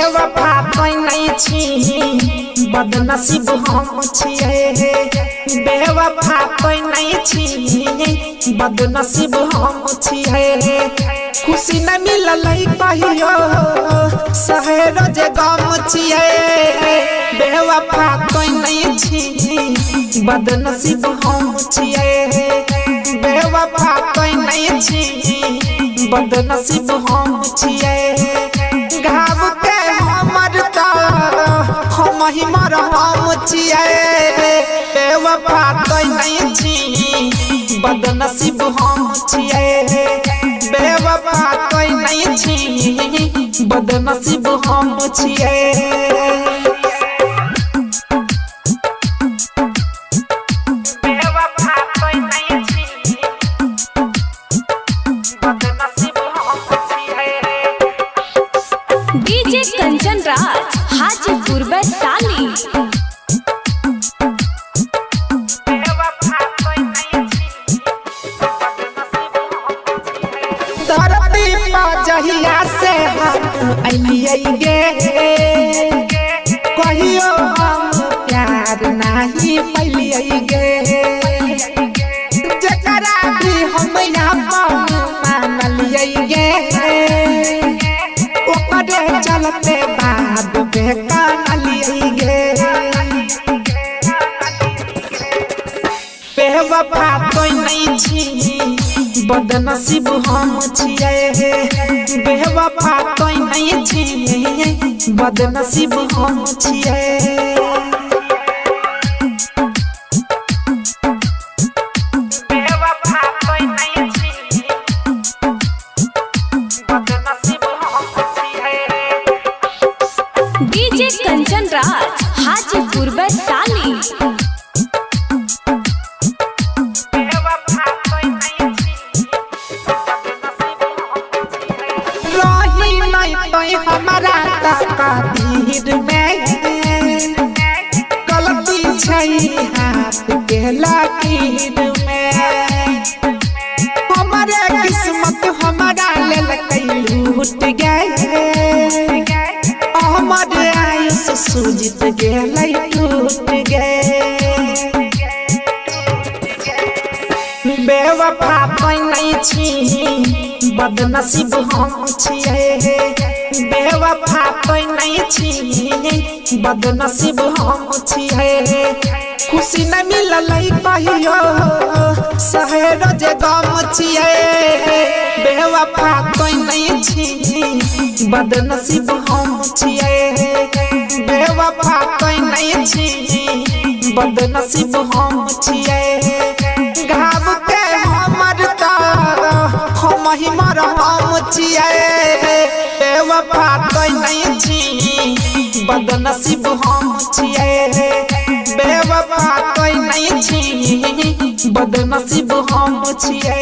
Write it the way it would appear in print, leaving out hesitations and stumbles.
बेवफा कोई नहीं छी बदनसीब हम छिए बेवफा कोई नहीं छी बदनसीब हम छिए खुशी न मिलल कहियो शहर जे गम छिए बेवफा कोई नहीं छी बदनसीब हम छिए बेवफा कोई नहीं छी बदनसीब हम छिए घाव के हमर त हम ही मरहम छिए बेवफा कोई नहीं छी बदनसीब हम छिए बेवफा कोई नहीं छी बदनसीब हम छिए डीजे कंचन राज हाजीपुर वैशाली। धरती पर जहिया से हम अइलिए गे कहियो हम प्यार नहीं पइलिए गे जकरा भी हम अपन मानलिए गे ओकरे चलते बाद बेकानलिए गे बेवफा कोई नहीं छी बदनसीब हम छिए बेवफा कोई नहीं छी बदनसीब हम छिए डीजे कंचन राज हाजीपुर वैशाली। रही नहीं तो हमारा तकदीर में गलती छै हाथ के लकीर में हमारे किस्मत हमारा लेल लूट गए हमारे आयुष सूझत गेलै टूट गए बेवफा कोई नहीं छी बदनसीब हम छिए बेवफा कोई नहीं छी बदनसीब हम छिए खुशी न मिलल कहियो शहर जे गम छिए बेवफा कोई नहीं छी बदनसीब हम छिए बेवफा कोई नहीं छी बदनसीब हम छिए घाव के हमर त हम ही मरहम छिए बेवफा कोई नहीं छी बदनसीब हम छिए बेवफा कोई नहीं छी बदनसीब हम छिए।